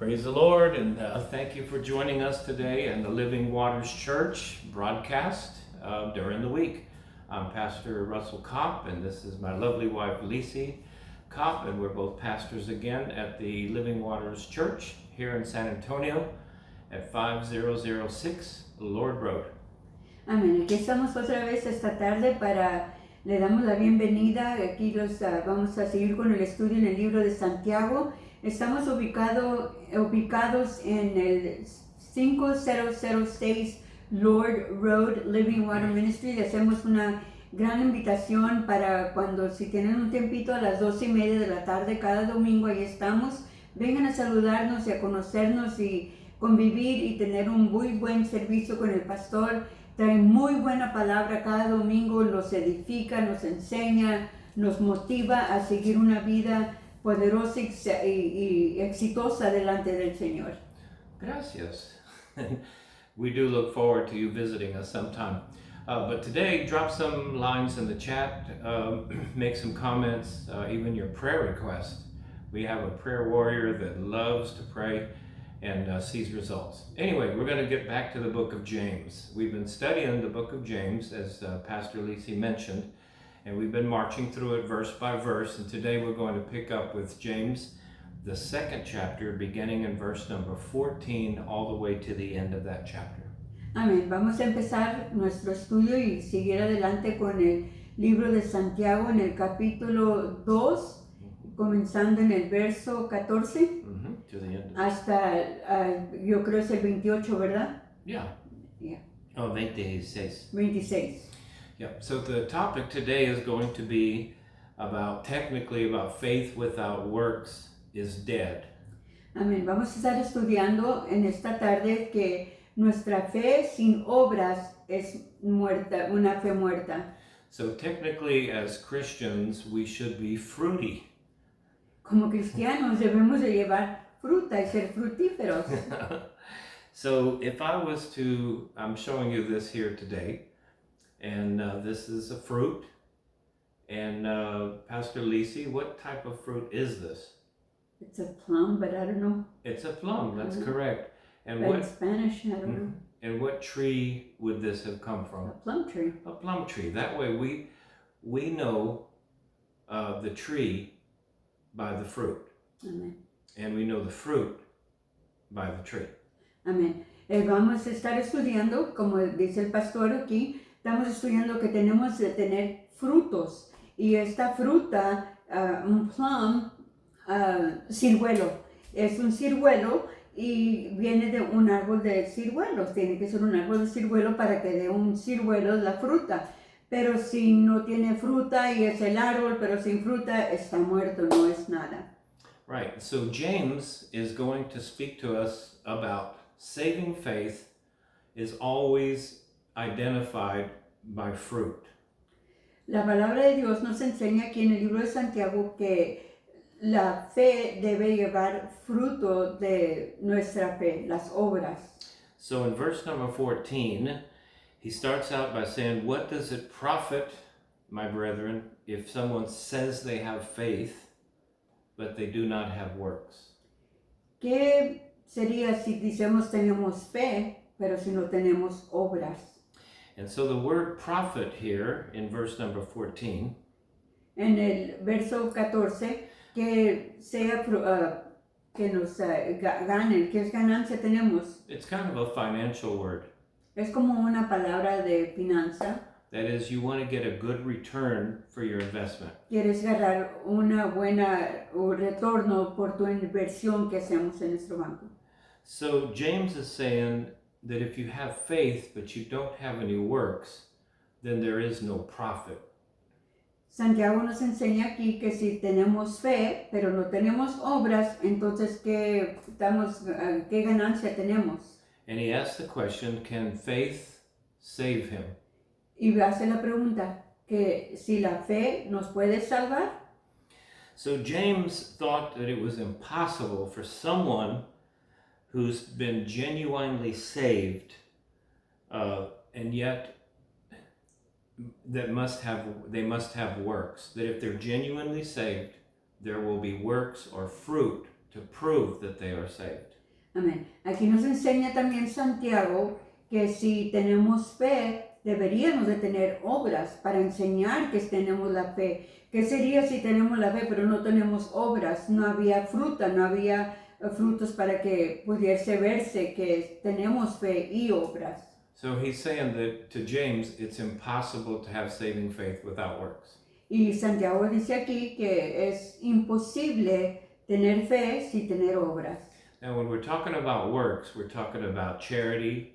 Praise the Lord, and thank you for joining us today in the Living Waters Church broadcast during the week. I'm Pastor Russell Kopp, and this is my lovely wife, Lisi Kopp, and we're both pastors again at the Living Waters Church here in San Antonio at 5006 Lord Road. Amén. Aquí estamos otra vez esta tarde le damos la bienvenida. Aquí vamos a seguir con el estudio en el libro de Santiago. Estamos ubicados en el 5006 Lord Road, Living Water Ministry. Le hacemos una gran invitación para si tienen un tiempito a las 2:30 de la tarde, cada domingo ahí estamos. Vengan a saludarnos y a conocernos y convivir y tener un muy buen servicio con el pastor. Trae muy buena palabra cada domingo, nos edifica, nos enseña, nos motiva a seguir una vida poderosa y exitosa delante del Señor. Gracias. We do look forward to you visiting us sometime. But today, drop some lines in the chat, make some comments, even your prayer request. We have a prayer warrior that loves to pray and sees results. Anyway, we're going to get back to the book of James. We've been studying the book of James, as Pastor Lisi mentioned, and we've been marching through it verse by verse, and today we're going to pick up with James, the second chapter, beginning in verse number 14, all the way to the end of that chapter. Amén. Vamos a empezar nuestro estudio y seguir adelante con el libro de Santiago en el capítulo 2, comenzando en el verso 14. To the end. Hasta, yo creo es el 28, ¿verdad? Yeah. Yeah. Oh, 26. 26. Yeah. So the topic today is going to be about faith without works is dead. Amén. Vamos a estar estudiando en esta tarde que nuestra fe sin obras es muerta, una fe muerta. So technically, as Christians, we should be fruity. Como cristianos debemos de llevar fruta y ser frutíferos. So if I'm showing you this here today, and this is a fruit, and Pastor Lisi, what type of fruit is this? It's a plum, but I don't know. It's a plum, that's correct. And But what in Spanish, I don't know. And what tree would this have come from? A plum tree. A plum tree. That way we know the tree by the fruit. Amén. And we know the fruit by the tree. Amén. Vamos a estar estudiando, como dice el pastor aquí, estamos estudiando que tenemos de tener frutos. Y esta fruta, un plum, ciruelo, es un ciruelo y viene de un árbol de ciruelos. Tiene que ser un árbol de ciruelo para que dé un ciruelo la fruta. Pero si no tiene fruta y es el árbol, pero sin fruta, está muerto, no es nada. Right. So James is going to speak to us about saving faith is always identified by fruit. La palabra de Dios nos enseña aquí en el libro de Santiago que la fe debe llevar fruto de nuestra fe, las obras. So in verse number 14, he starts out by saying, "What does it profit, my brethren, if someone says they have faith, but they do not have works?" ¿Qué sería si decimos tenemos fe, pero si no tenemos obras? And so the word profit here in verse number 14 En el verso 14, que sea que nos ganen, que es ganancia tenemos. it's kind of a financial word. Es como una palabra de finanza. That is, you want to get a good return for your investment. Quieres ganar una buena retorno por tu inversión que hacemos en nuestro banco. So James is saying that if you have faith but you don't have any works, then there is no profit. Santiago nos enseña aquí que si tenemos fe, pero no tenemos obras, entonces ¿qué ganancia tenemos? And he asks the question, can faith save him? Y hace la pregunta, que si la fe nos puede salvar. So James thought that it was impossible for someone who's been genuinely saved, and yet they must have works. That if they're genuinely saved, there will be works or fruit to prove that they are saved. Amén. Aquí nos enseña también Santiago que si tenemos fe, deberíamos de tener obras para enseñar que tenemos la fe. ¿Qué sería si tenemos la fe pero no tenemos obras? No había fruta, no había frutos para que pudiese verse que tenemos fe y obras. So he's saying that to James, it's impossible to have saving faith without works. Y Santiago dice aquí que es imposible tener fe sin tener obras. Now, when we're talking about works, we're talking about charity,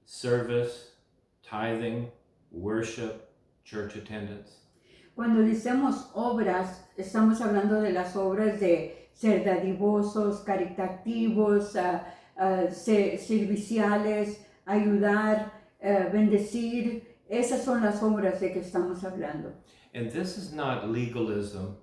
service, tithing, worship, church attendance. Cuando decimos obras, estamos hablando de las obras de ser dadivosos, caritativos, serviciales, ayudar, bendecir. Esas son las obras de que estamos hablando. And this is not legalism,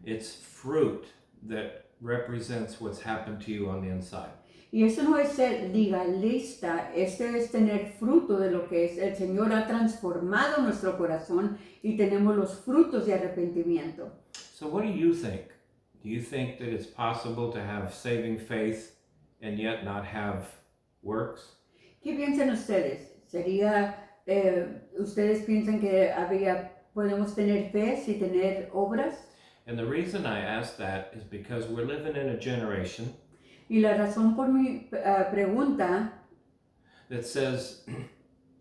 it's fruit that represents what's happened to you on the inside. Y eso no es ser legalista, este es tener fruto de lo que es. El Señor ha transformado nuestro corazón y tenemos los frutos de arrepentimiento. So what do you think? Do you think that it's possible to have saving faith and yet not have works? ¿Qué piensan ustedes? ¿Ustedes piensan que podemos tener fe sin tener obras? And the reason I ask that is because we're living in a generation Y la razón por mi pregunta that says,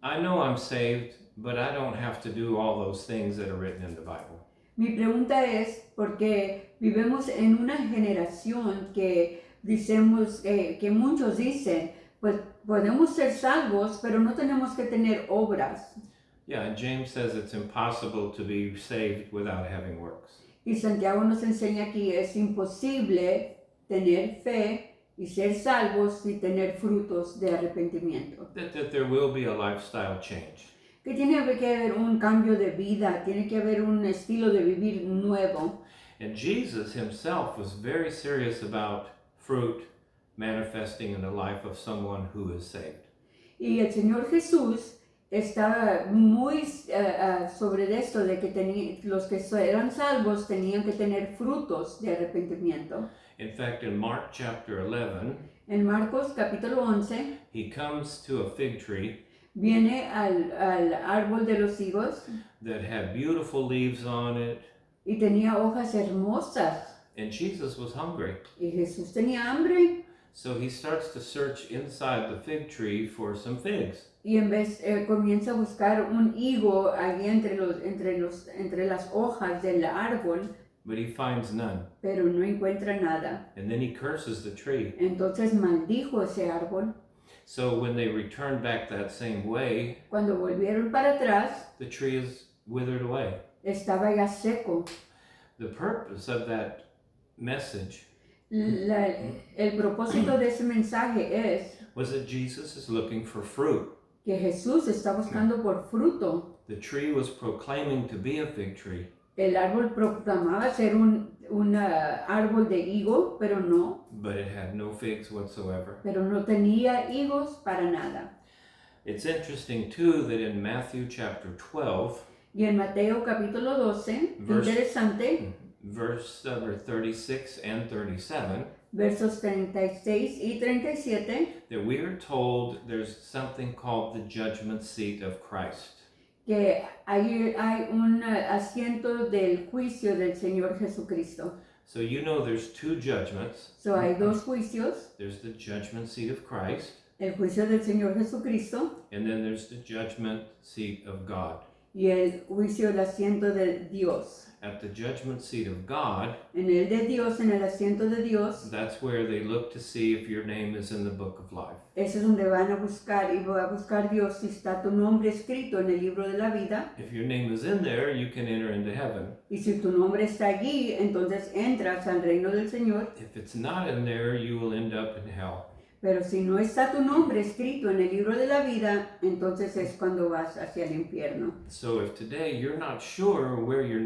I know I'm saved, but I don't have to do all those things that are written in the Bible. Mi pregunta es porque vivimos en una generación que que muchos dicen, pues podemos ser salvos, pero no tenemos que tener obras. Yeah, and James says it's impossible to be saved without having works. Y Santiago nos enseña aquí, es imposible tener fe y ser salvos y tener frutos de arrepentimiento. That there will be a lifestyle change. Que tiene que haber un cambio de vida, tiene que haber un estilo de vivir nuevo. And Jesus himself was very serious about fruit manifesting in the life of someone who is saved. Y el Señor Jesús estaba muy sobre esto de que los que eran salvos tenían que tener frutos de arrepentimiento. In fact, in Mark chapter 11, En Marcos capítulo 11 he comes to a fig tree viene al árbol de los higos that had beautiful leaves on it, y tenía hojas hermosas and Jesus was hungry. y Jesús tenía hambre So he starts to search inside the fig tree for some figs. y comienza a buscar un higo ahí entre las hojas del árbol, But he finds none. pero no encuentra nada. And then he curses the tree. Entonces maldijo ese árbol. So when they return back that same way, Cuando volvieron para atrás, the tree is withered away. estaba ya seco. The purpose of that message El propósito de ese mensaje es was that Jesus is looking for fruit. que Jesús está buscando por fruto. The tree was proclaiming to be a fig tree, El árbol proclamaba ser un árbol de higo, pero no no figs whatsoever. tenía higos para nada. It's interesting too that in Matthew chapter 12, Y en Mateo capítulo 12, interesante, verse number 36 and 37, versos 36 y 37, that we are told there's something called the judgment seat of Christ. que hay un asiento del juicio del Señor Jesucristo. So you know there's two judgments. So hay dos juicios, There's the judgment seat of Christ, el juicio del Señor Jesucristo and then there's the judgment seat of God. y el juicio del asiento de Dios. At the judgment seat of God, En el de Dios, en el asiento de Dios, that's where they look to see if your name is in the book of life. ese es donde van a buscar y va a buscar Dios si está tu nombre escrito en el libro de la vida. If your name is in there, you can enter into heaven. Y si tu nombre está allí, entonces entras al reino del Señor. If it's not in there, you will end up in hell. Pero si no está tu nombre escrito en el libro de la vida, entonces es cuando vas hacia el infierno. So if today you're not sure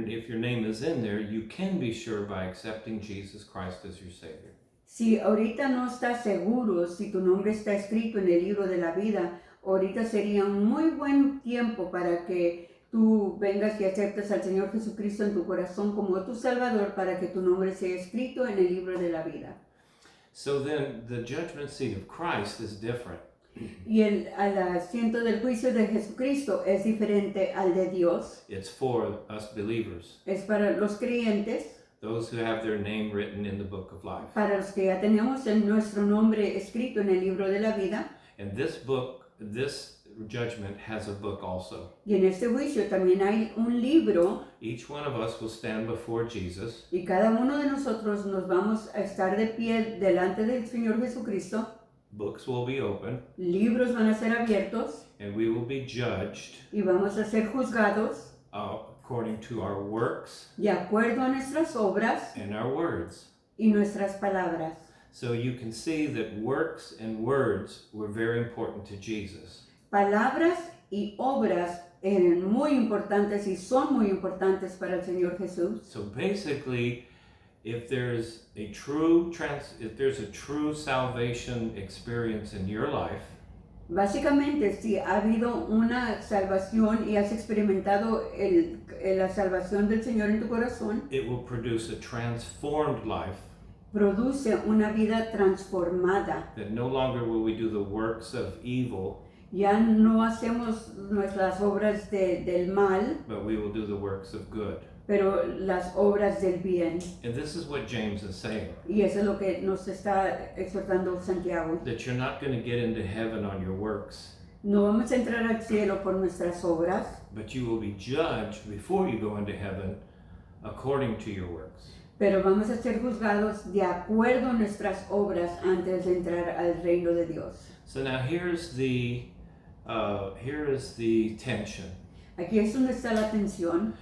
if your name is in there, you can be sure by accepting Jesus Christ as your Savior. Si ahorita no estás seguro si tu nombre está escrito en el libro de la vida, ahorita sería un muy buen tiempo para que tú vengas y aceptes al Señor Jesucristo en tu corazón como tu Salvador para que tu nombre sea escrito en el libro de la vida. So then the judgment seat of Christ is different. Y al asiento del juicio de Jesucristo es diferente al de Dios. It's for us believers, Es para los creyentes, those who have their name written in the book of life. para los que ya tenemos nuestro nombre escrito en el libro de la vida. And this judgment has a book also. Y en este juicio también hay un libro Each one of us will stand before Jesus, y cada uno de nosotros nos vamos a estar de pie delante del Señor Jesucristo. books will be open, Libros van a ser abiertos and we will be judged y vamos a ser juzgados according to our works de acuerdo a nuestras obras and our words. y nuestras palabras. So you can see that works and words were very important to Jesus. Palabras y obras eran muy importantes y son muy importantes para el Señor Jesús. So basically, if there's a true salvation experience in your life, Básicamente, si ha habido una salvación y has experimentado la salvación del Señor en tu corazón, it will produce a transformed life, produce una vida transformada. that no longer will we do the works of evil, Ya no hacemos nuestras obras del mal, but we will do the works of good. pero las obras del bien. And this is what James is saying, Y eso es lo que nos está exhortando Santiago. that you're not going to get into heaven on your works, No vamos a entrar al cielo por nuestras obras, but you will be judged before you go into heaven according to your works. pero vamos a ser juzgados de acuerdo a nuestras obras antes de entrar al reino de Dios. So now here is the tension. Aquí es donde está la tensión.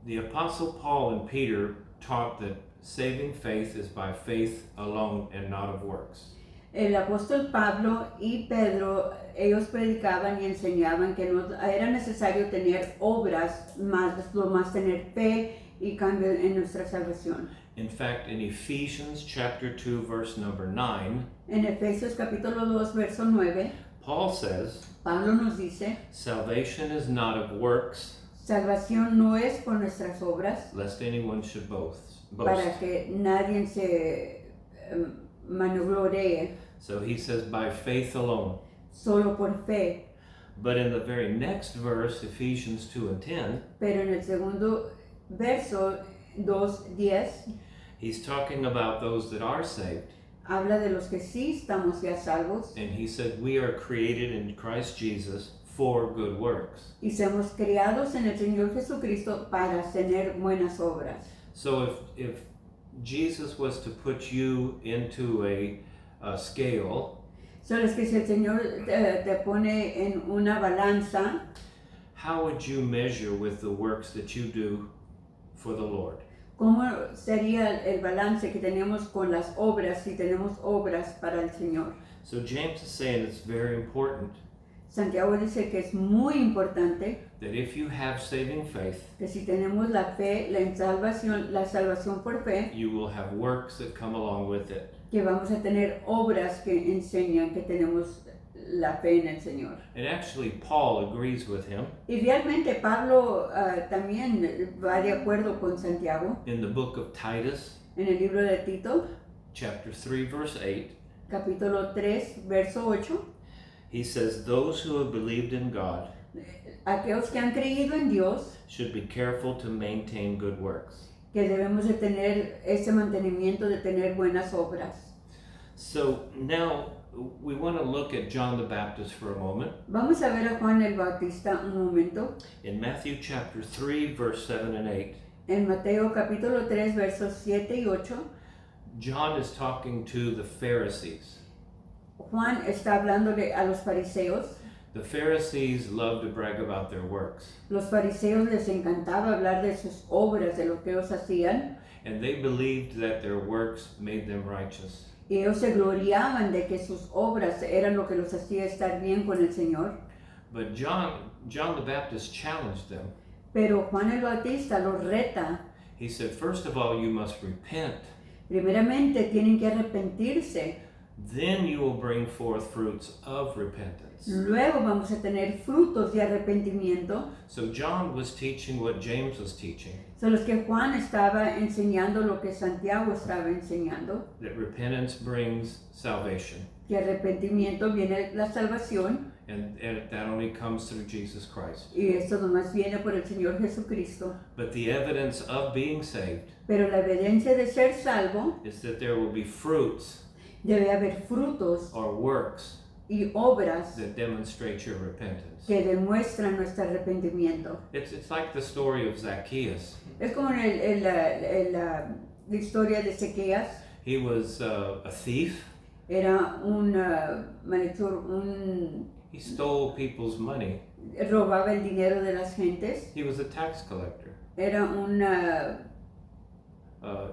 The Apostle Paul and Peter taught that saving faith is by faith alone and not of works. El apóstol Pablo y Pedro, ellos predicaban y enseñaban que no era necesario tener obras, lo más tener fe y cambio en nuestra salvación. In fact, in Ephesians chapter 2 verse number 9, En Efesios capítulo 2, verso 9, Paul says, Pablo nos dice, salvation is not of works, salvación no es por nuestras obras, lest anyone should boast. para que nadie se manobree, So he says by faith alone. solo por fe. But in the very next verse, Ephesians 2 and 10, Pero en el segundo verso 2:10 he's talking about those that are saved. habla de los que sí estamos ya salvos And he said, we are created in Christ Jesus for good works. y somos criados en el Señor Jesucristo para tener buenas obras. So if Jesus was to put you into a scale, Solo es que si el Señor te pone en una balanza, how would you measure with the works that you do for the Lord? ¿cómo sería el balance que tenemos con las obras si tenemos obras para el Señor? So James is saying it's very important Santiago dice que es muy importante that if you have saving faith, que si tenemos la fe, la salvación por fe, you will have works that come along with it. que vamos a tener obras que enseñan que tenemos la fe en el Señor. And actually, Paul agrees with him Y realmente Pablo también va de acuerdo con Santiago in the book of Titus, en el libro de Tito, chapter 3, verse 8. capítulo 3, verso 8. He says, those who have believed in God Aquellos que han creído en Dios, should be careful to maintain good works. que debemos de tener ese mantenimiento de tener buenas obras. So now we want to look at John the Baptist for a moment. Vamos a ver a Juan el Bautista un momento. In Matthew chapter 3, verse 7 and 8, En Mateo capítulo 3, versos 7 y 8, John is talking to the Pharisees. Juan está hablándole a los fariseos. The Pharisees love to brag about their works, Los fariseos les encantaba hablar de sus obras, de lo que ellos hacían, and they believed that their works made them righteous. y ellos se gloriaban de que sus obras eran lo que los hacía estar bien con el Señor. But John the Baptist challenged them. Pero Juan el Bautista los reta. He said, first of all, you must repent. Primeramente tienen que arrepentirse. then you will bring forth fruits of repentance. Luego vamos a tener frutos de arrepentimiento. So John was teaching what James was teaching, Son los que Juan estaba enseñando lo que Santiago estaba enseñando, that repentance brings salvation. que arrepentimiento viene la salvación And that only comes through Jesus Christ. y esto nomás viene por el Señor Jesucristo. But the evidence of being saved Pero la evidencia de ser salvo is that there will be fruits debe haber frutos or works y obras that demonstrate your repentance. que demuestran nuestro arrepentimiento. It's like the story of Zacchaeus. Es como la historia de Ezequías. He was a thief. Era un malhechor, He stole people's money. robaba el dinero de las gentes. He was a tax collector, Era un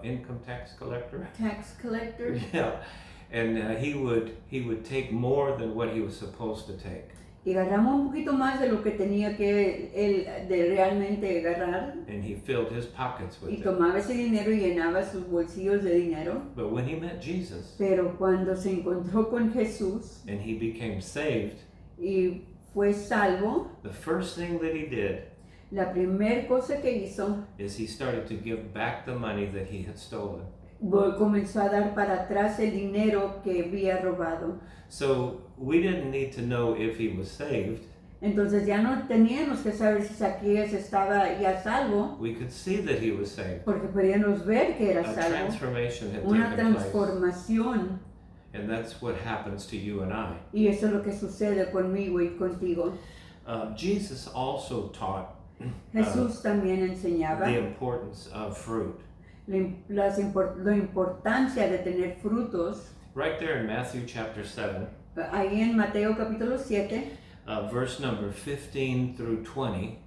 income tax collector. tax collector. Yeah, and he would take more than what he was supposed to take, Y agarramos un poquito más de lo que tenía que él de realmente agarrar. and he filled his pockets with Y it. tomaba ese dinero y llenaba sus bolsillos de dinero. But when he met Jesus Pero cuando se encontró con Jesús and he became saved, y fue salvo, the first thing that he did la primera cosa que hizo, is he started to give back the money that he had stolen. comenzó a dar para atrás el dinero que había robado. So we didn't need to know if he was saved. Entonces ya no teníamos que saber si Zaquías estaba ya salvo, We could see that he was saved. porque podíamos ver que era A salvo. transformation had Una taken place. transformación. And that's what happens to you and I. Y eso es lo que sucede conmigo y contigo. Jesus also taught Jesús también enseñaba the importance of fruit. la importancia de tener frutos. Right there in Matthew chapter 7, Ahí en Mateo capítulo 7, verse number 15 through 20.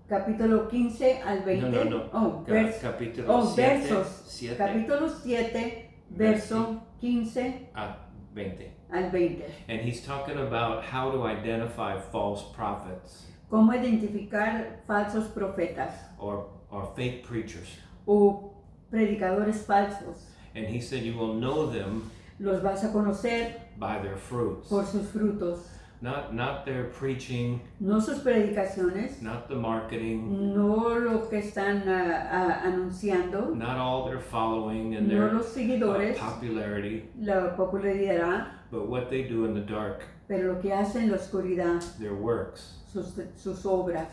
capítulo 15 al 20. No. Oh, Capítulo 7, versos. 7 Capítulo 7, verso 15 a 20. al 20. And he's talking about how to identify false prophets Cómo identificar falsos profetas or fake preachers. o predicadores falsos. And he said you will know them Los vas a conocer by their fruits. por sus frutos. Not their preaching, No sus predicaciones, not the marketing, no lo que están anunciando, not all their following and no their los seguidores, popularity, la popularidad, but what they do in the dark, pero lo que hacen en la oscuridad, their works. sus obras.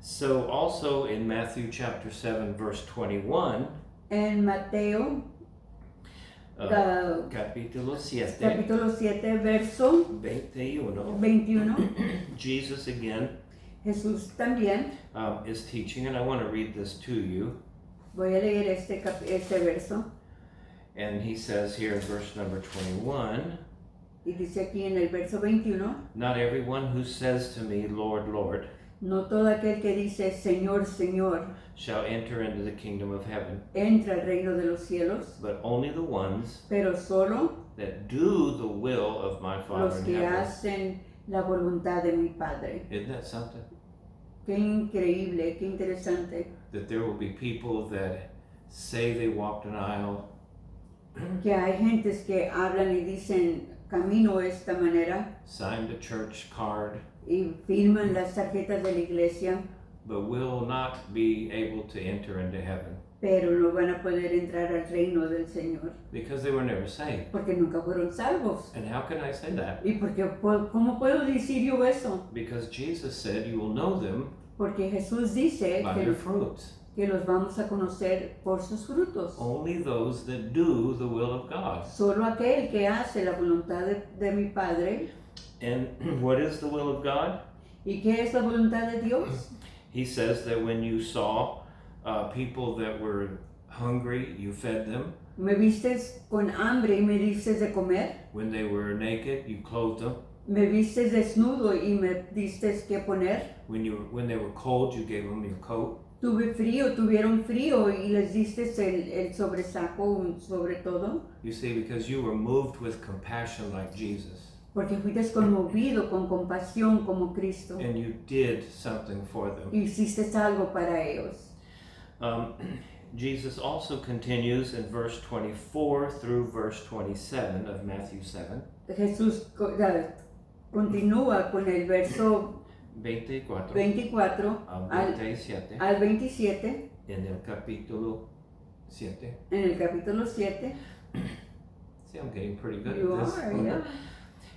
So also in Matthew chapter 7 verse 21, En Mateo capítulo 7, capítulo 7, verso 21, 21, Jesus again Jesús también, is teaching, and I want to read this to you. voy a leer este verso, And he says here in verse number 21, y dice aquí en el verso 21, not everyone who says to me, Lord, Lord, no todo aquel que dice Señor, Señor, shall enter into the kingdom of heaven, entra al reino de los cielos, but only the ones pero solo that do the will of my Father los in que heaven. hacen la voluntad de mi Padre. Isn't that something? Qué increíble, qué interesante, That there will be people that say they walked an aisle, que hay gentes que hablan y dicen camino de esta manera signed a church card, y firman las tarjetas de la iglesia, but will not be able to enter into heaven pero no van a poder entrar al reino del Señor because they were never saved. porque nunca fueron salvos. And how can I say that? ¿Y porque, cómo puedo decir yo eso? Because Jesus said you will know them Porque Jesús dice by their fruits. que los vamos a conocer por sus frutos. Only those that do the will of God. Solo aquel que hace la voluntad de mi Padre. And what is the will of God? ¿Y qué es la voluntad de Dios? He says that when you saw people that were hungry, you fed them. Me vistes con hambre y me diste de comer. When they were naked, you clothed them. Me vistes desnudo y me diste que poner. When they were cold, you gave them your coat. Tuvieron frío y les diste el sobresaco sobre todo. You see, because you were moved with compassion like Jesus. Porque fuiste conmovido con compasión como Cristo. And you did something for them. Hiciste algo para ellos. Jesus also continues in verse 24 through verse 27 of Matthew 7. Jesús continúa con el verso 24 24 al al 27 al 27 en el capítulo 7. en el capítulo 7. See, I'm getting pretty good You at this. are, yeah.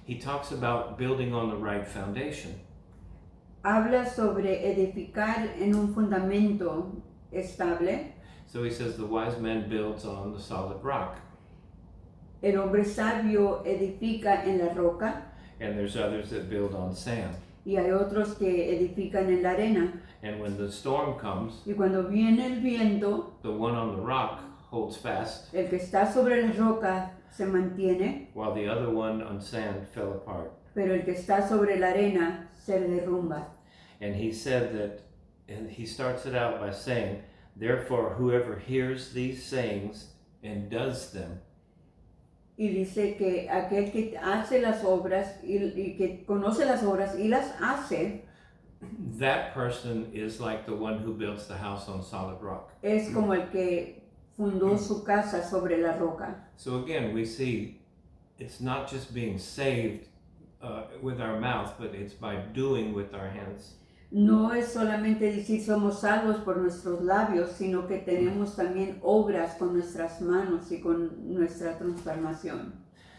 He talks about building on the right foundation. Habla sobre edificar en un fundamento estable. So he says the wise man builds on the solid rock. El hombre sabio edifica en la roca And there's others that build on sand. y hay otros que edifican en la arena. And when the storm comes, Y cuando viene el viento, the one on the rock holds fast, el que está sobre la roca se mantiene, while the other one on sand fell apart. pero el que está sobre la arena se derrumba. And he said that, and he starts it out by saying, therefore, whoever hears these sayings and does them Y dice que aquel que hace las obras y que conoce las obras y las hace, that person is like the one who builds the house on solid rock. es como el que fundó su casa sobre la roca. So again, we see it's not just being saved with our mouth, but it's by doing with our hands. No es solamente decir somos salvos por nuestros labios, sino que tenemos también obras con nuestras manos y con nuestra transformación.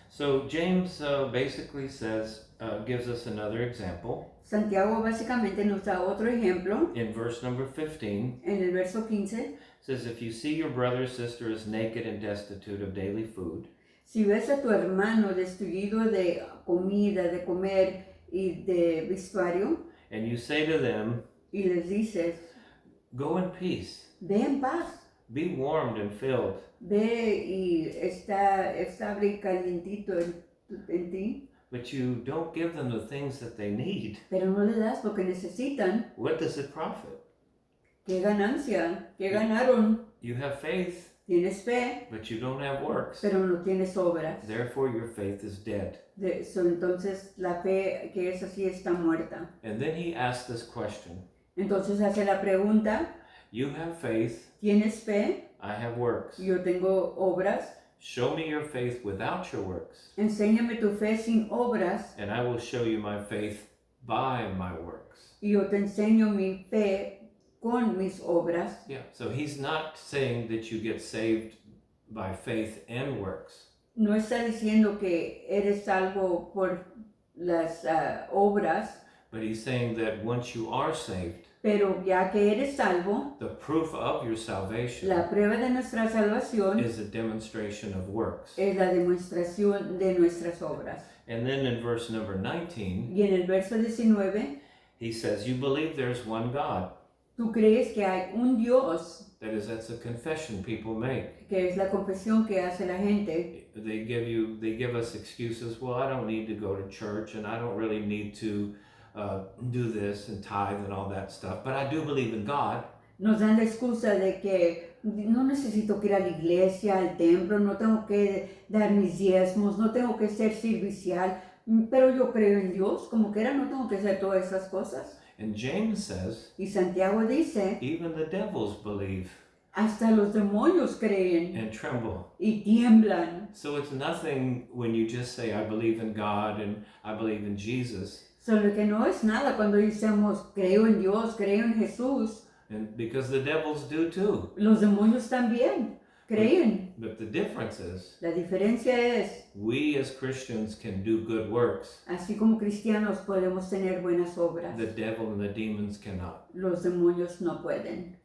So James basically says, gives us another example Santiago básicamente nos da otro ejemplo in verse number 15. en el verso 15. Says, if you see your brother or sister is naked and destitute of daily food, Si ves a tu hermano destruido de comida, de comer y de vestuario, and you say to them, y les dices, go in peace, ve en paz, be warmed and filled, ve y está estable y calientito en ti, but you don't give them the things that they need, pero no le das lo que necesitan, what does it profit? ¿qué ganancia? ¿Qué ganaron? You have faith, Tienes fe, but you don't have works. pero no tienes obras. Therefore, your faith is dead. Entonces la fe que es así está muerta. And then he asks this question. Entonces hace la pregunta, You have faith, ¿tienes fe? I have works. Yo tengo obras. Show me your faith without your works, Enséñame tu fe sin obras and I will show you my faith by my works. y yo te enseño mi fe con mis obras. Yeah, so he's not saying that you get saved by faith and works. No está diciendo que eres salvo por las obras, But he's saying that once you are saved, pero ya que eres salvo, the proof of your salvation la prueba de nuestra salvación is a demonstration of works. es la demostración de nuestras obras. And then in verse number 19, Y en el verso 19, he says, you believe there's one God. tú crees que hay un Dios, That's a confession people make. que es la confesión que hace la gente. They give us excuses. Well, I don't need to go to church, and I don't really need to do this and tithe and all that stuff. But I do believe in God. Nos dan la excusa de que no necesito que ir a la iglesia, al templo, no tengo que dar mis diezmos, no tengo que ser servicial, pero yo creo en Dios, como quiera no tengo que hacer todas esas cosas. And James says, Y Santiago dice, even the devils believe hasta los demonios creen and tremble. y tiemblan. So it's nothing when you just say, I believe in God and I believe in Jesus. Solo que no es nada cuando decimos, creo en Dios, creo en Jesús. And because the devils do too. Los demonios también creen. But the difference is, La diferencia es, we as Christians can do good works. así como cristianos podemos tener buenas obras. The devil and the demons cannot. Los demonios no pueden.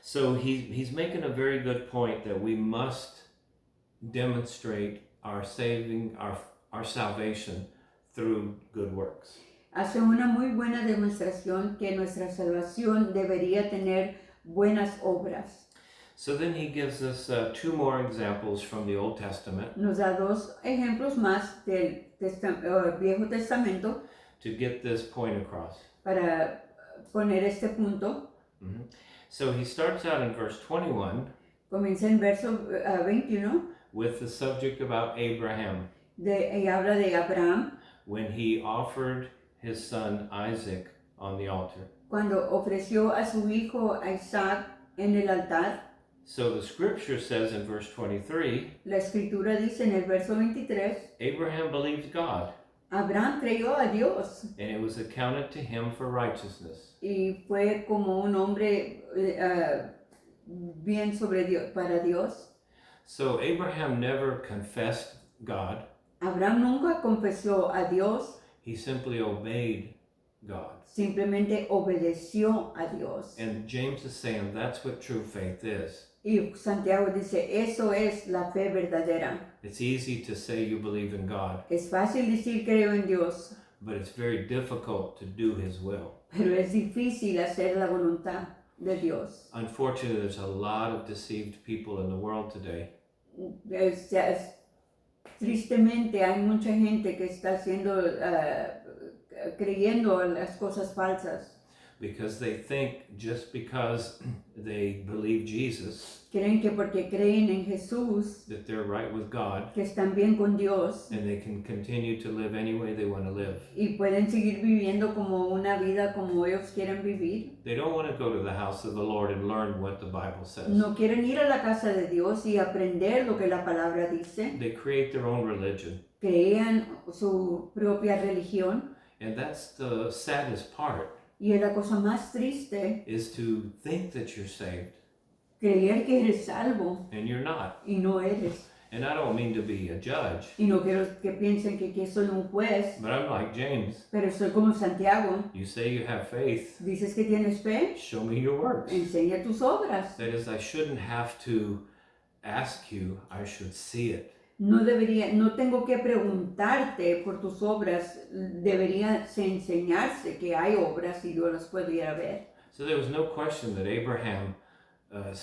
So he's making a very good point that we must demonstrate our salvation through good works. Hace una muy buena demostración que nuestra salvación debería tener buenas obras. So then he gives us two more examples from the Old Testament Nos da dos ejemplos más del Viejo Testamento to get this point across. para poner este punto. Mm-hmm. So he starts out in verse 21 Comienza en verso 21 with the subject about Abraham y habla de Abraham when he offered his son Isaac on the altar. cuando ofreció a su hijo a Isaac en el altar. So the scripture says in verse 23, La escritura dice en el verso 23, Abraham believed God, Abraham creyó a Dios and it was accounted to him for righteousness. y fue como un hombre bien sobre Dios, para Dios. So Abraham never confessed God, Abraham nunca confesó a Dios, he simply obeyed God. simplemente obedeció a Dios. And James is saying that's what true faith is. Y Santiago dice, eso es la fe verdadera. It's easy to say you believe in God, Es fácil decir creo en Dios, but it's very difficult to do his will. pero es difícil hacer la voluntad de Dios. Unfortunately, there's a lot of deceived people in the world today. Tristemente hay mucha gente que está creyendo en las cosas falsas. Because they think just because they believe Jesus, Creen que porque creen en Jesús, that they're right with God, que están bien con Dios and they can continue to live any way they want to live. y pueden seguir viviendo como una vida como ellos quieren vivir. They don't want to go to the house of the Lord and learn what the Bible says. No quieren ir a la casa de Dios y aprender lo que la palabra dice. They create their own religion. Crean su propia religión. And that's the saddest part, Y es la cosa más triste, is to think that you're saved, creer que eres salvo and you're not. y no eres. And I don't mean to be a judge, Y no quiero que piensen que soy un juez, but I'm like James. pero soy como Santiago. You say you have faith, Dices que tienes fe, show me your works. enseña tus obras. That is, I shouldn't have to ask you, I should see it. No tengo que preguntarte por tus obras, debería enseñarse que hay obras y yo las pudiera ver. So there was no question that Abraham's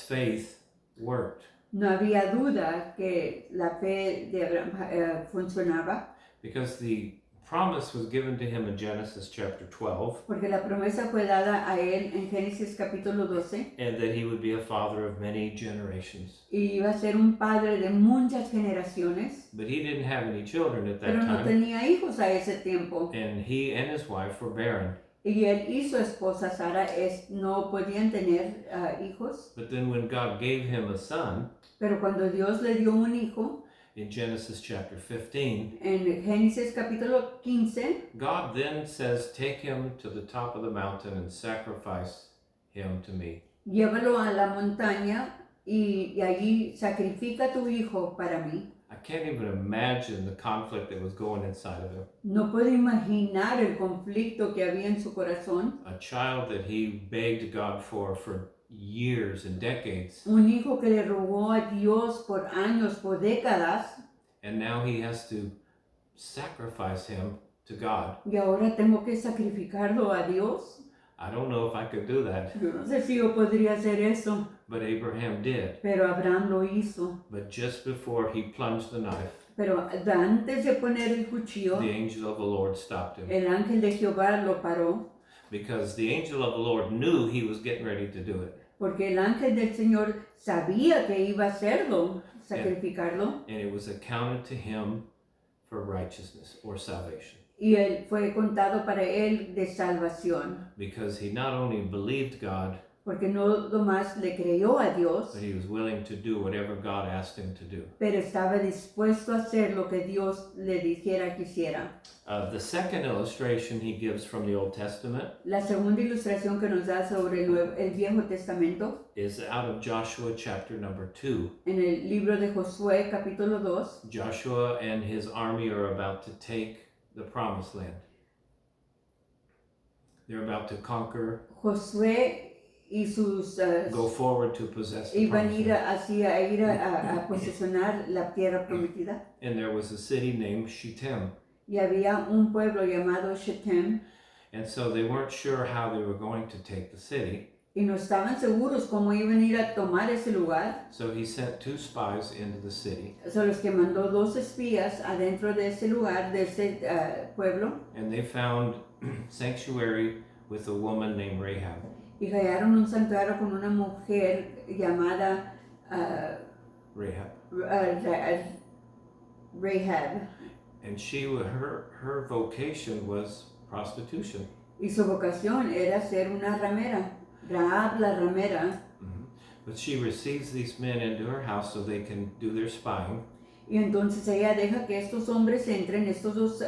faith worked, No había duda que la fe de Abraham funcionaba, because the promise was given to him in Genesis chapter 12, porque la promesa fue dada a él en Génesis capítulo 12, and that he would be a father of many generations. y iba a ser un padre de muchas generaciones, But he didn't have any children at that pero no time, tenía hijos a ese tiempo. and he and his wife were barren. Y él y su esposa Sara no podían tener hijos, But then when God gave him a son, pero cuando Dios le dio un hijo, in Genesis chapter 15, en Génesis capítulo 15, God then says, take him to the top of the mountain and sacrifice him to me. llévalo a la montaña y allí sacrifica a tu hijo para mí. I can't even imagine the conflict that was going inside of him. No puedo imaginar el conflicto que había en su corazón. A child that he begged God for years and decades, Un hijo que le rogó a Dios por años, por décadas, and now he has to sacrifice him to God. y ahora tengo que sacrificarlo a Dios. I don't know if I could do that, Yo no sé si yo podría hacer eso, but Abraham did. pero Abraham lo hizo. But just before he plunged the knife, Pero antes de poner el cuchillo, the angel of the Lord stopped him, el ángel de Jehová lo paró, because the angel of the Lord knew he was getting ready to do it. porque el ángel del Señor sabía que iba a hacerlo, sacrificarlo, And it was accounted to him for righteousness or salvation, y él fue contado para él de salvación, because he not only believed God, porque no nomás le creyó a Dios, but he was willing to do whatever God asked him to do. pero estaba dispuesto a hacer lo que Dios le dijera que hiciera. The second illustration he gives from the Old Testament La segunda ilustración que nos da sobre el Viejo Testamento, is out of Joshua chapter number 2. en el libro de Josué capítulo 2, Joshua and his army are about to take the promised land. They're about to conquer, Josué y sus go forward to possess the iban promised land. ir a posesionar la tierra prometida. And there was a city named Shittim. Y había un pueblo llamado Shittim, And so they weren't sure how they were going to take the city. y no estaban seguros cómo iban a ir a tomar ese lugar. So he sent 2 spies into the city, Son los que mandó 2 espías adentro de ese lugar, de ese pueblo, and they found sanctuary with a woman named Rahab. y hallaron un santuario con una mujer llamada Rahab. Rahab, And her vocation was prostitution. y su vocación era ser una ramera, Rahab la ramera. But she receives these men into her house so they can do their spying. Y entonces ella deja que estos hombres entren, estos dos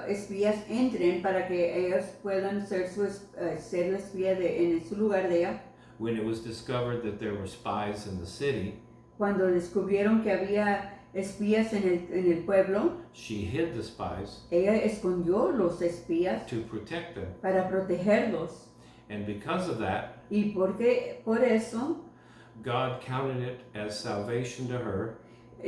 espías entren para que ellos puedan ser la espía en su lugar de ella. When it was discovered that there were spies in the city, Cuando descubrieron que había espías en el pueblo, she hid the spies ella escondió los espías to protect them. para protegerlos. And because of that, Y por eso God counted it as salvation to her,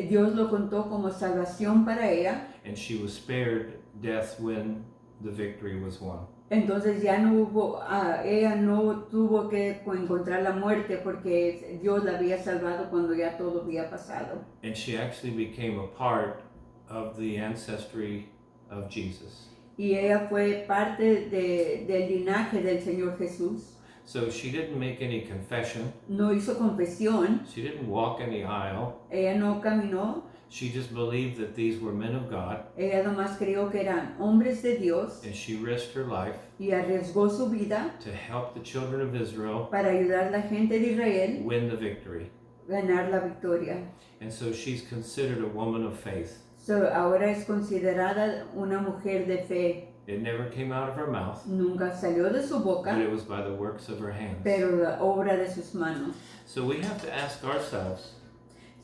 Dios lo contó como salvación para ella. and she was spared death when the victory was won. Entonces ya no hubo, ella no tuvo que encontrar la muerte porque Dios la había salvado cuando ya todo había pasado. And she actually became a part of the ancestry of Jesus. Y ella fue parte del linaje del Señor Jesús. So she didn't make any confession. No hizo confesión, She didn't walk any aisle. ella no caminó, She just believed that these were men of God, ella nomás creyó que eran hombres de Dios and she risked her life y arriesgó su vida to help the children of Israel para ayudar a la gente de Israel win the victory. a ganar la victoria. And so she's considered a woman of faith. So, ahora es considerada una mujer de fe. It never came out of her mouth, Nunca salió de su but boca, it was by the works of her hands. pero la obra de sus manos. So we have to ask ourselves,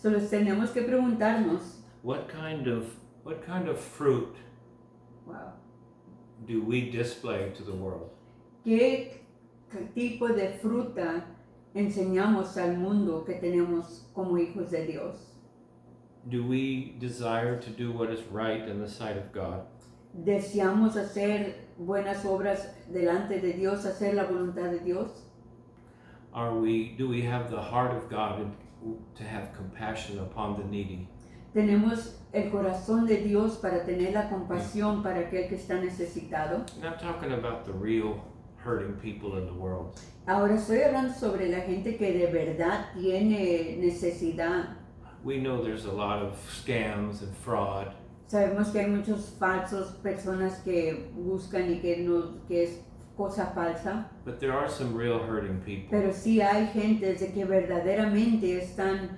Solo tenemos que preguntarnos, what kind of fruit wow, do we display to the world? ¿qué tipo de fruta enseñamos al mundo que tenemos como hijos de Dios? Do we desire to do what is right in the sight of God? ¿Deseamos hacer buenas obras delante de Dios, hacer la voluntad de Dios? Do we have the heart of God to have compassion upon the needy? ¿Tenemos el corazón de Dios para tener la compasión para aquel que está necesitado? And I'm talking about the real hurting people in the world. Ahora estoy hablando sobre la gente que de verdad tiene necesidad. We know there's a lot of scams and fraud, Sabemos que hay muchos falsos, personas que buscan y que es cosa falsa, but there are some real hurting people. pero sí hay gentes de que verdaderamente están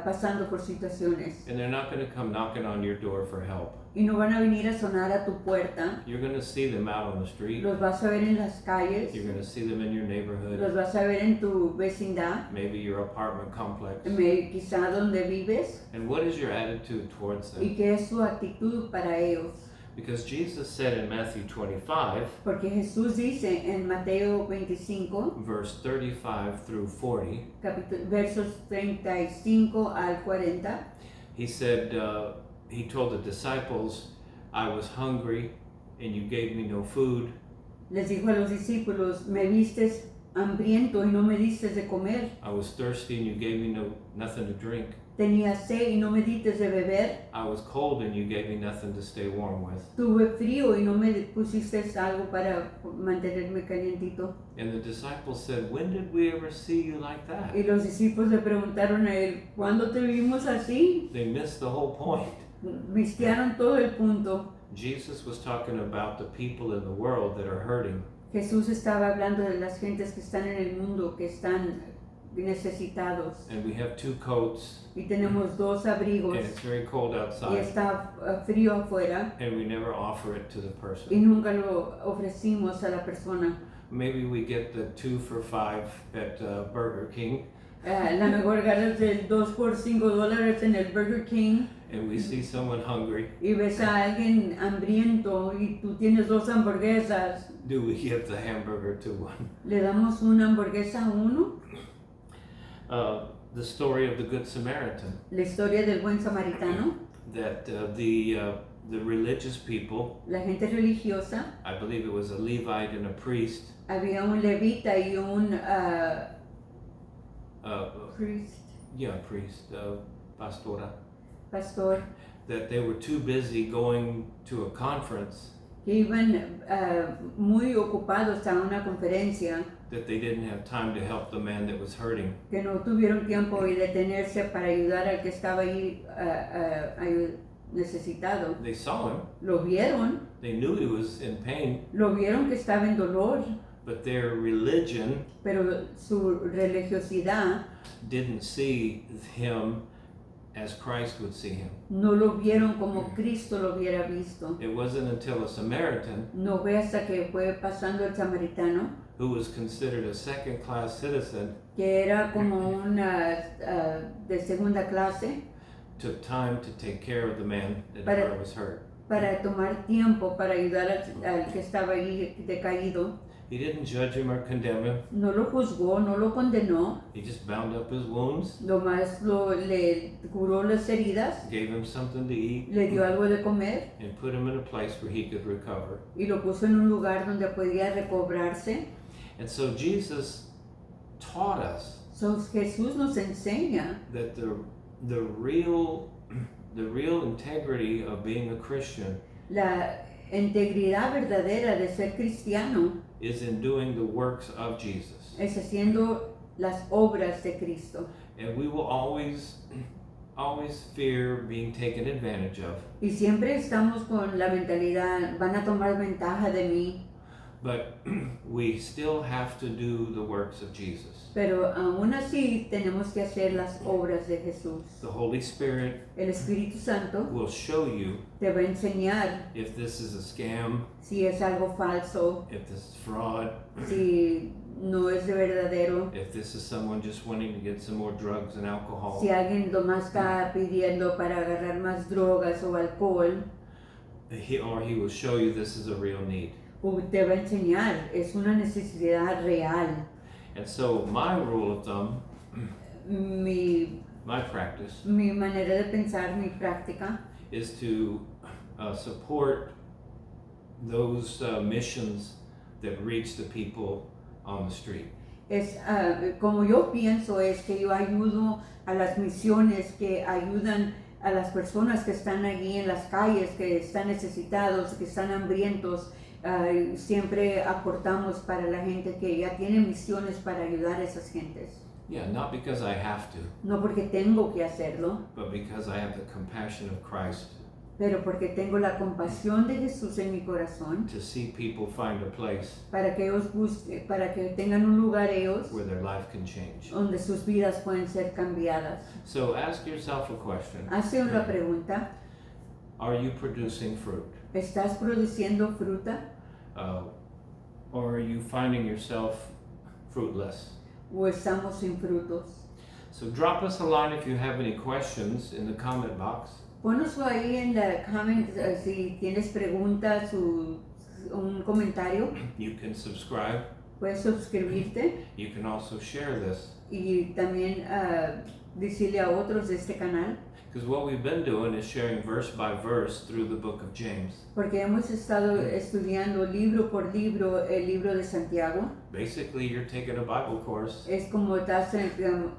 pasando por situaciones And they're not going to come knocking on your door for help. y no van a venir a sonar a tu puerta. You're going to see them out on the street. Los vas a ver en las calles, You're going to see them in your neighborhood, los vas a ver en tu vecindad, maybe your apartment complex. quizá donde vives, And what is your attitude towards y them? qué es su actitud para ellos. Because Jesus said in Matthew 25, Porque Jesús dice en Mateo 25, verse 35 through 40, versos 35 al 40, he said, he told the disciples, I was hungry and you gave me no food. les dijo a los discípulos, me vistes hambriento y no me diste de comer, I was thirsty and you gave me nothing to drink. tenía sed y no me diste de beber, I was cold and you gave me nothing to stay warm with. tuve frío y no me pusiste algo para mantenerme calientito. And the disciples said, when did we ever see you like that? Y los discípulos le preguntaron a él, ¿cuándo te vimos así? They missed the whole point. Vistearon todo el punto. Jesus was talking about the people in the world that are hurting. Jesús estaba hablando de las gentes que están en el mundo, que están necesitados. And we have 2 coats Y tenemos 2 abrigos and it's very cold y outside está frío afuera and we never offer it to the y person. nunca lo ofrecimos a la persona. Maybe we get the 2 for $5 at Burger King La mejor agarras el 2 por $5 en el Burger King and we see someone hungry. y ves a alguien hambriento y tú tienes 2 hamburguesas. Do we give the hamburger to one? ¿Le damos una hamburguesa a uno? The story of the Good Samaritan, La historia del buen samaritano. that the religious people, La gente religiosa, I believe it was a Levite and a priest, había un levita y un priest, pastora, pastor that they were too busy going to a conference que iban muy ocupados a una conferencia, that they didn't have time to help the man that was hurting. que no tuvieron tiempo de detenerse para ayudar al que estaba ahí necesitado. They saw him, Lo vieron they knew he was in pain, que estaba en dolor, but their religion pero su religiosidad didn't see him as Christ would see him. no lo vieron como Cristo lo hubiera visto. It wasn't until a Samaritan, No fue hasta que fue pasando el samaritano, who was considered a second-class citizen, que era como una de segunda clase, took time to take care of the man that Para- was hurt. para tomar tiempo para ayudar al que estaba ahí decaído. He didn't judge him or condemn him. No lo juzgó, no lo condenó, He just bound up his wounds, nomás le curó las heridas, gave him something to eat, le dio algo de comer and put him in a place where he could recover. y lo puso en un lugar donde podía recobrarse. And so Jesus taught us Jesús nos enseña that the real integrity of being a Christian la integridad verdadera de ser cristiano is in doing the works of Jesus. es haciendo las obras de Cristo. And we will always fear being taken advantage of. Y siempre estamos con la mentalidad, van a tomar ventaja de mí, But we still have to do the works of Jesus. pero aún así tenemos que hacer las obras de Jesús. The Holy Spirit El Espíritu Santo will show you te va a enseñar if this is a scam, si es algo falso, if this is fraud, si no es de verdadero, if this is someone just wanting to get some more drugs and alcohol. si alguien nomás está pidiendo para agarrar más drogas o alcohol, Or he will show you this is a real need. o te va a enseñar, es una necesidad real. And so my rule of thumb, Mi my practice, mi manera de pensar, mi práctica, is to support those missions that reach the people on the street. es como yo pienso, es que yo ayudo a las misiones que ayudan a las personas que están allí en las calles, que están necesitados, que están hambrientos. Siempre aportamos para la gente que ya tiene misiones para ayudar a esas gentes. Yeah, not because I have to, No porque tengo que hacerlo, but because I have the compassion of Christ pero porque tengo la compasión de Jesús en mi corazón, to see people find a place para que ellos busquen, para que tengan un lugar ellos where their life can change. donde sus vidas pueden ser cambiadas. So ask yourself a question. Hace una pregunta, Are you producing fruit? ¿estás produciendo fruta Or are you finding yourself fruitless? o estamos sin frutos? So drop us a line if you have any questions in the comment box. Ponoslo ahí en la comment si tienes preguntas o un comentario. You can subscribe. Puedes suscribirte You can also share this. y también decirle a otros de este canal, Because what we've been doing is sharing verse by verse through the book of James. porque hemos estado estudiando libro por libro el libro de Santiago. Basically, you're taking a Bible course. Es como estás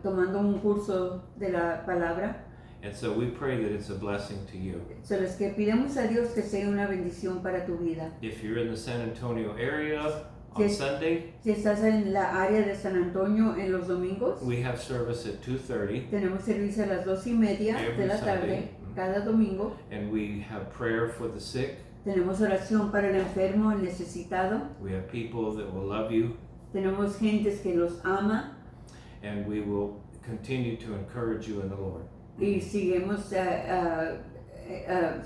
tomando un curso de la palabra. And so we pray that it's a blessing to you. So, les que pidamos a Dios que sea una bendición para tu vida. If you're in the San Antonio area on Yes. Sunday, Si estás en la área de San Antonio en los domingos, we have service at 2:30, tenemos servicio a las 2:30 de Every la Sunday. tarde, cada domingo. and we have prayer for the sick. Tenemos oración para el enfermo, el necesitado. We have people that will love you, Tenemos gentes que los ama and we will continue to encourage you in the Lord. y seguimos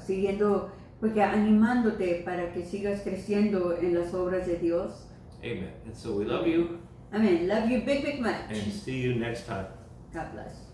siguiendo, porque animándote para que sigas creciendo en las obras de Dios. Amen. And so we love you, Amén. Love you big, big much. and see you next time. God bless.